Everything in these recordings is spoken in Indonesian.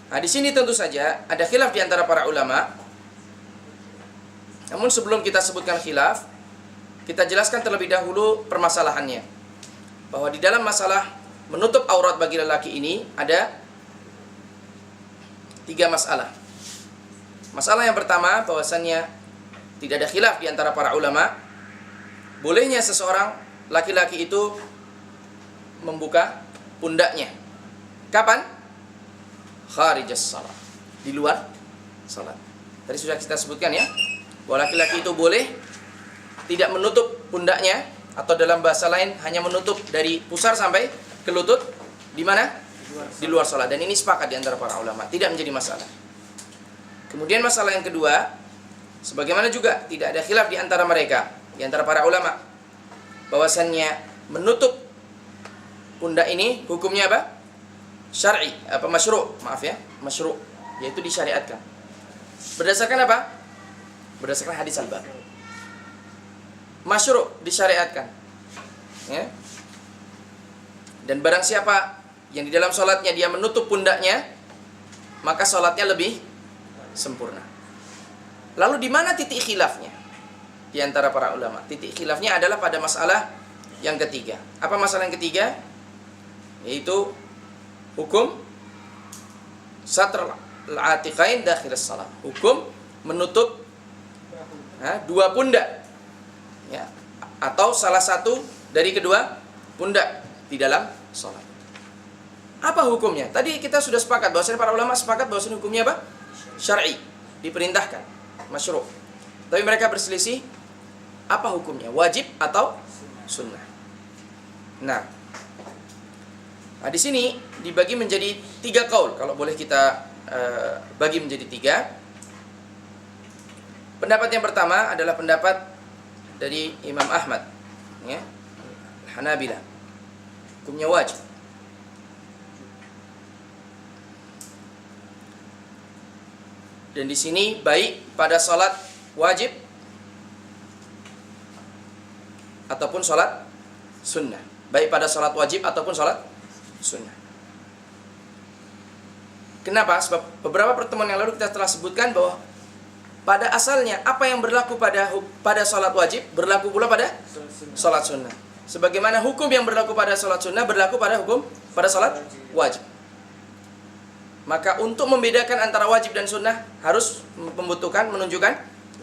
Nah, di sini tentu saja ada khilaf di antara para ulama. Namun sebelum kita sebutkan khilaf, kita jelaskan terlebih dahulu permasalahannya. Bahwa di dalam masalah menutup aurat bagi lelaki ini ada 3 masalah. Masalah yang pertama, bahwasannya tidak ada khilaf di antara para ulama, bolehnya seseorang laki-laki itu membuka pundaknya. Kapan? Kharijas salat, di luar salat. Tadi sudah kita sebutkan ya, bahwa laki-laki itu boleh tidak menutup pundaknya, atau dalam bahasa lain hanya menutup dari pusar sampai ke lutut. Di mana? Di luar salat. Dan ini sepakat di antara para ulama, tidak menjadi masalah. Kemudian masalah yang kedua, sebagaimana juga tidak ada khilaf di antara mereka, di antara para ulama, bahwasannya menutup pundak ini hukumnya apa? Syar'i, masyru', maaf ya, masyru', yaitu disyariatkan. Berdasarkan apa? Berdasarkan hadis al-bab. Masyru', disyariatkan. Ya. Dan barang siapa yang di dalam salatnya dia menutup pundaknya, maka salatnya lebih sempurna. Lalu di mana titik khilafnya di antara para ulama? Titik khilafnya adalah pada masalah yang ketiga. Apa masalah yang ketiga? Yaitu hukum satr al-atiqain dakhil as-salat. Hukum menutup dua pundak, ya, atau salah satu dari kedua pundak di dalam salat. Apa hukumnya? Tadi kita sudah sepakat bahwasanya para ulama sepakat bahwasanya hukumnya apa? Syar'i, diperintahkan, masyru'. Tapi mereka berselisih apa hukumnya? Wajib atau sunnah? Nah, di sini dibagi menjadi 3 qaul, kalau boleh kita bagi menjadi 3. Pendapat yang pertama adalah pendapat dari Imam Ahmad, ya, Hanabilah. Hukumnya wajib. Dan di sini baik pada salat wajib ataupun salat sunnah. Baik pada salat wajib ataupun salat sunnah. Kenapa? Sebab beberapa pertemuan yang lalu kita telah sebutkan bahwa pada asalnya apa yang berlaku pada salat wajib berlaku pula pada salat sunnah. Sebagaimana hukum yang berlaku pada salat sunnah berlaku pada hukum pada salat wajib. Maka untuk membedakan antara wajib dan sunnah harus menunjukkan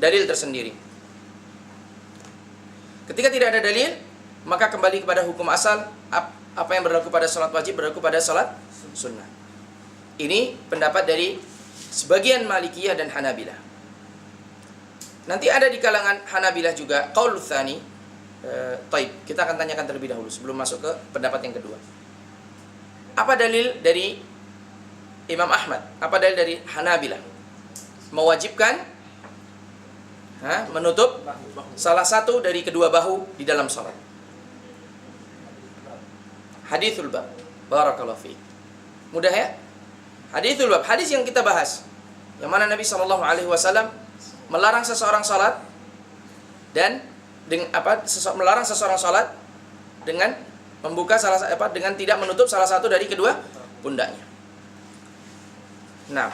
dalil tersendiri. Ketika tidak ada dalil, maka kembali kepada hukum asal, apa yang berlaku pada salat wajib berlaku pada salat sunnah. Ini pendapat dari sebagian Malikiyah dan Hanabilah. Nanti ada di kalangan Hanabilah juga qaul tsani. Taib, kita akan tanyakan terlebih dahulu sebelum masuk ke pendapat yang kedua. Apa dalil dari Imam Ahmad? Apa dalil dari Hanabilah? Mewajibkan menutup salah satu dari kedua bahu di dalam salat. Hadithul bab. Barakallahu fiik. Mudah ya? Hadithul bab, hadis yang kita bahas, yang mana Nabi SAW melarang seseorang salat dan melarang seseorang salat dengan membuka dengan tidak menutup salah satu dari kedua pundaknya. Nah,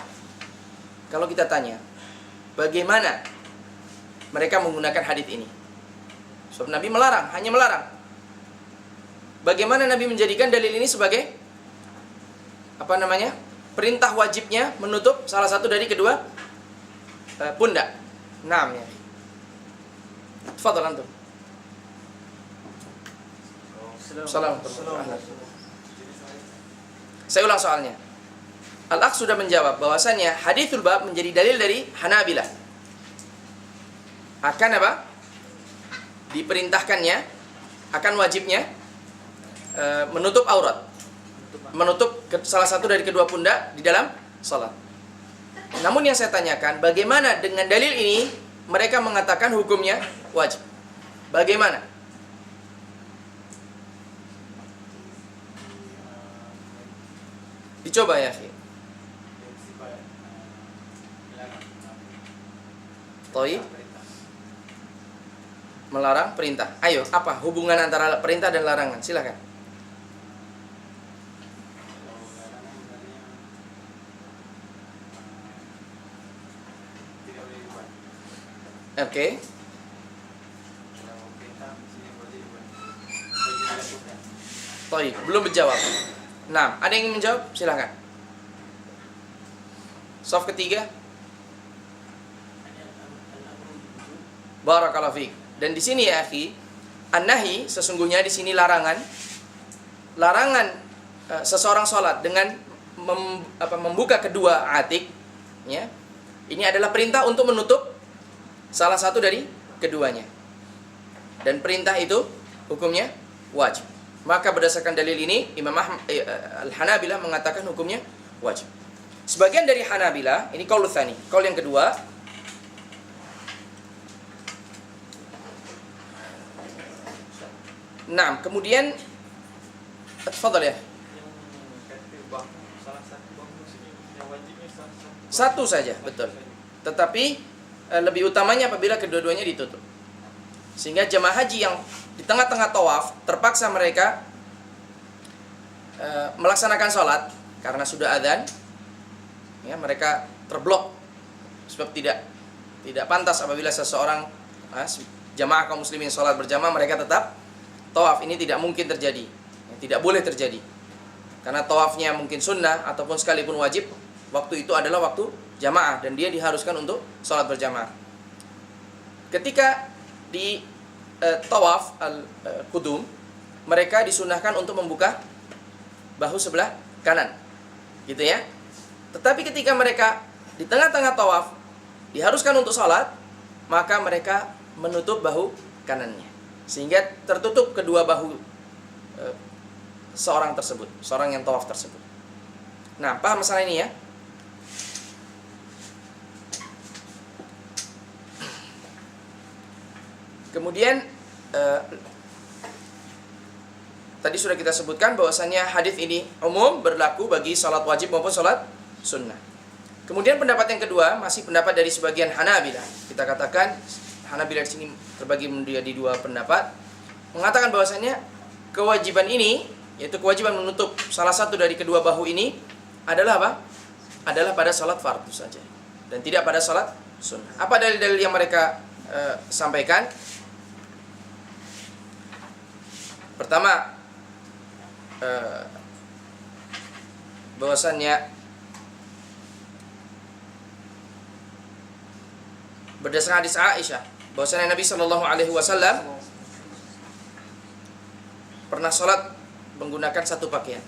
kalau kita tanya, bagaimana mereka menggunakan hadis ini? Sebab Nabi melarang, hanya melarang. Bagaimana Nabi menjadikan dalil ini sebagai perintah wajibnya menutup salah satu dari kedua pundak? Naam ya. Tafadhal antum. Assalamualaikum. Saya ulang soalnya. Al-Akh sudah menjawab bahwasannya hadithul bab menjadi dalil dari Hanabilah. Akan apa? Diperintahkannya, akan wajibnya menutup aurat. Menutup salah satu dari kedua pundak di dalam salat. Namun yang saya tanyakan, bagaimana dengan dalil ini mereka mengatakan hukumnya wajib? Bagaimana? Dicoba ya, akhi. Toib. Melarang perintah. Ayo, apa hubungan antara perintah dan larangan? Silakan. Oke. Baik, belum menjawab. Nah, ada yang ingin menjawab? Silakan. Saf ketiga. Barakallahu fiik. Dan di sini ya, akhi, an-nahi sesungguhnya di sini larangan seseorang sholat dengan membuka kedua atik, ya. Ini adalah perintah untuk menutup salah satu dari keduanya. Dan perintah itu hukumnya wajib. Maka berdasarkan dalil ini Imam Al-Hanabilah mengatakan hukumnya wajib. Sebagian dari Hanabilah, ini qaul tsani, qaul yang kedua, nah, kemudian tafadhal ya. Satu saja, betul. Tetapi lebih utamanya apabila kedua-duanya ditutup. Sehingga jemaah haji yang di tengah-tengah tawaf terpaksa mereka melaksanakan sholat karena sudah adzan, ya, mereka terblok sebab tidak pantas apabila seseorang jamaah kaum muslimin sholat berjamaah mereka tetap tawaf. Ini tidak mungkin terjadi, tidak boleh terjadi, karena tawafnya mungkin sunnah ataupun sekalipun wajib, waktu itu adalah waktu jamaah dan dia diharuskan untuk sholat berjamaah. Ketika di tawaf al-qudum, mereka disunahkan untuk membuka bahu sebelah kanan, gitu ya. Tetapi ketika mereka di tengah-tengah tawaf diharuskan untuk sholat, maka mereka menutup bahu kanannya, sehingga tertutup kedua bahu seorang tersebut, seorang yang tawaf tersebut. Nah, paham masalah ini ya? Kemudian tadi sudah kita sebutkan bahwasannya hadis ini umum berlaku bagi salat wajib maupun salat sunnah. Kemudian pendapat yang kedua masih pendapat dari sebagian Hanabilah. Kita katakan Hanabilah di sini terbagi menjadi dua pendapat, mengatakan bahwasannya kewajiban ini, yaitu kewajiban menutup salah satu dari kedua bahu ini adalah apa? Adalah pada salat fardu saja dan tidak pada salat sunnah. Apa dalil-dalil yang mereka sampaikan? Pertama, bahwasannya berdasarkan hadis Aisyah, bahwasannya Nabi Shallallahu Alaihi Wasallam pernah sholat menggunakan satu pakaian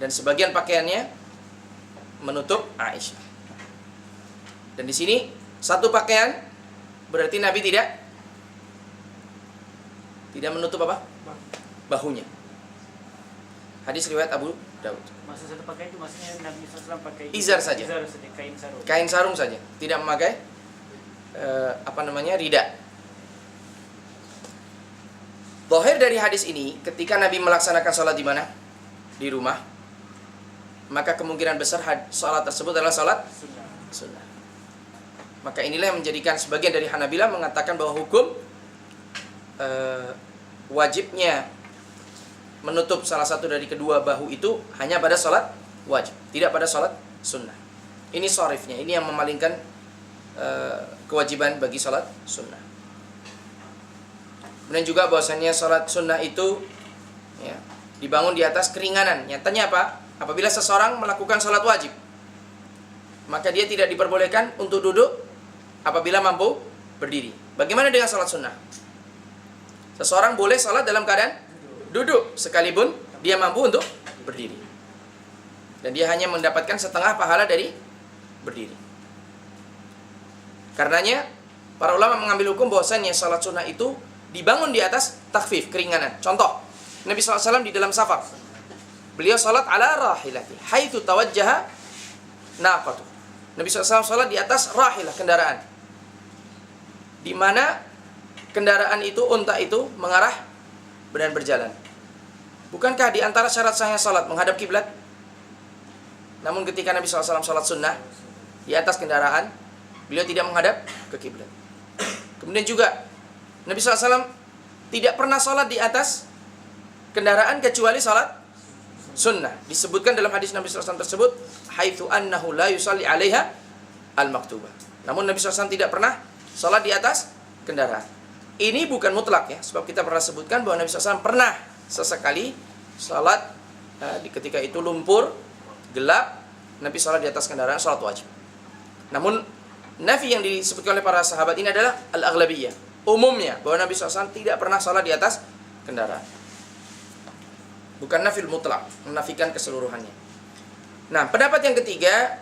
dan sebagian pakaiannya menutup Aisyah. Dan di sini satu pakaian berarti Nabi tidak menutup apa? Bahunya. Hadis riwayat Abu Daud. Masa satu pakai itu maksudnya Nabi SAW pakai izar saja. Kain sarung. Kain sarung saja, tidak memakai rida. Zahir dari hadis ini, ketika Nabi melaksanakan sholat di mana? Di rumah. Maka kemungkinan besar sholat tersebut adalah sholat sunnah. Maka inilah yang menjadikan sebagian dari Hanabilah mengatakan bahwa hukum wajibnya menutup salah satu dari kedua bahu itu hanya pada sholat wajib, tidak pada sholat sunnah. Ini sharifnya, ini yang memalingkan kewajiban bagi sholat sunnah. Kemudian juga bahwasannya sholat sunnah itu ya, dibangun di atas keringanan. Nyatanya apa? Apabila seseorang melakukan sholat wajib, maka dia tidak diperbolehkan untuk duduk apabila mampu berdiri. Bagaimana dengan sholat sunnah? Seseorang boleh sholat dalam keadaan duduk sekalipun dia mampu untuk berdiri, dan dia hanya mendapatkan setengah pahala dari berdiri. Karenanya para ulama mengambil hukum bahwasannya sholat sunnah itu dibangun di atas takhfif, keringanan. Contoh, Nabi SAW di dalam safar, beliau sholat ala rahilati haitsu tawajjaha naqatu. Nabi SAW sholat di atas rahilah, kendaraan, di mana kendaraan itu, unta itu mengarah dan berjalan. Bukankah di antara syarat sahnya salat menghadap kiblat? Namun ketika Nabi SAW salat sunnah di atas kendaraan, beliau tidak menghadap ke kiblat. Kemudian juga Nabi SAW tidak pernah salat di atas kendaraan kecuali salat sunnah. Disebutkan dalam hadis Nabi SAW tersebut, haitsu annahu la yusalli 'alaiha al-maktubah. Namun Nabi SAW tidak pernah sholat di atas kendaraan. Ini bukan mutlak ya, sebab kita pernah sebutkan bahwa Nabi SAW pernah sesekali sholat ketika itu lumpur, gelap, Nabi sholat di atas kendaraan, sholat wajib. Namun nafi yang disebutkan oleh para sahabat ini adalah al-aghlabiyah, umumnya bahwa Nabi SAW tidak pernah sholat di atas kendaraan. Bukan nafil mutlak, menafikan keseluruhannya. Nah, pendapat yang ketiga,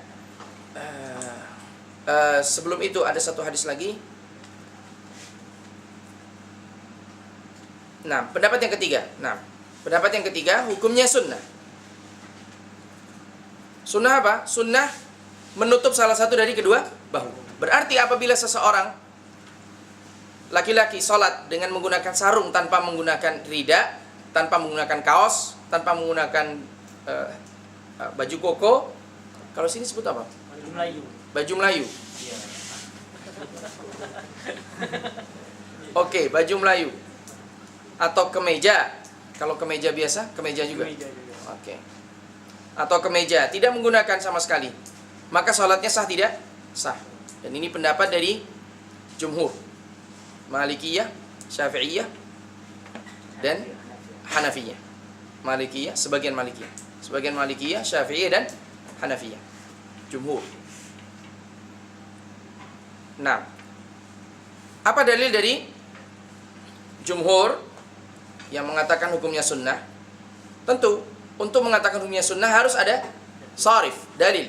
sebelum itu ada satu hadis lagi. Nah, pendapat yang ketiga, hukumnya sunnah. Sunnah apa? Sunnah menutup salah satu dari kedua bahu. Berarti apabila seseorang laki-laki sholat dengan menggunakan sarung tanpa menggunakan rida, tanpa menggunakan kaos, tanpa menggunakan baju koko, kalau sini sebut apa? Baju Melayu. Baju Melayu. Iya. Oke, baju Melayu. Atau kemeja. Kalau kemeja biasa, kemeja juga. Meja juga. Oke. Atau kemeja, tidak menggunakan sama sekali, maka sholatnya sah tidak? Sah. Dan ini pendapat dari jumhur, Malikiyah, Syafi'iyah, dan Hanafiyah. Malikiyah, sebagian Malikiyah, Syafi'iyah, dan Hanafiyah. Jumhur. Nah, apa dalil dari jumhur yang mengatakan hukumnya sunnah? Tentu, untuk mengatakan hukumnya sunnah harus ada sharif, dalil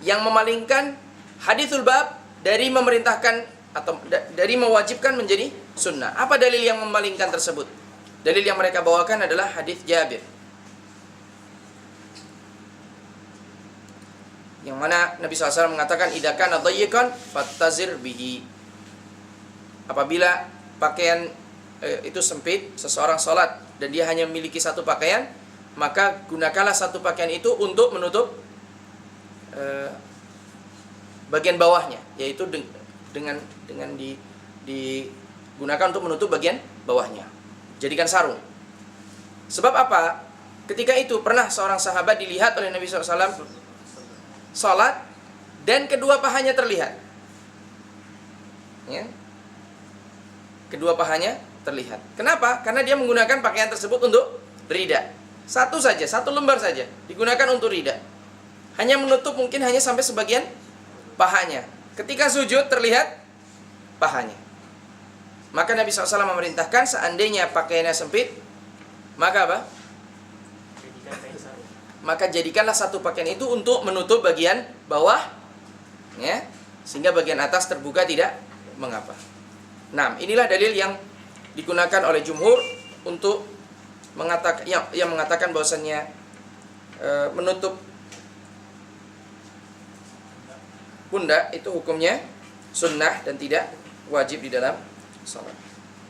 yang memalingkan hadithul bab dari memerintahkan atau dari mewajibkan menjadi sunnah. Apa dalil yang memalingkan tersebut? Dalil yang mereka bawakan adalah hadith Jabir, yang mana Nabi SAW mengatakan, idza kana dayyiqan fattazir bihi. Apabila pakaian itu sempit, seseorang sholat dan dia hanya memiliki satu pakaian, maka gunakanlah satu pakaian itu untuk menutup bagian bawahnya, yaitu dengan digunakan untuk menutup bagian bawahnya. Jadikan sarung. Sebab apa? Ketika itu pernah seorang sahabat dilihat oleh Nabi SAW sholat dan kedua pahanya terlihat. Ya. Kedua pahanya terlihat. Kenapa? Karena dia menggunakan pakaian tersebut untuk rida. Satu lembar saja digunakan untuk rida. Hanya menutup mungkin hanya sampai sebagian pahanya. Ketika sujud terlihat pahanya. Maka Nabi SAW memerintahkan seandainya pakaiannya sempit, maka apa? Maka jadikanlah satu pakaian itu untuk menutup bagian bawah, ya, sehingga bagian atas terbuka tidak mengapa. Nah, inilah dalil yang digunakan oleh jumhur untuk yang mengatakan bahwasannya menutup pundak itu hukumnya sunnah dan tidak wajib di dalam salat.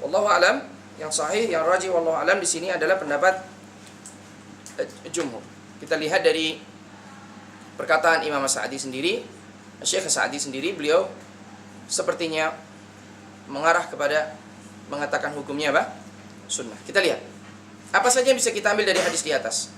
Wallahu alam, yang sahih, yang rajih wallahu alam di sini adalah pendapat jumhur. Kita lihat dari perkataan Imam Sa'di sendiri, Syekh Sa'di sendiri, beliau sepertinya mengarah kepada mengatakan hukumnya apa? Sunnah. Kita lihat apa saja yang bisa kita ambil dari hadis di atas.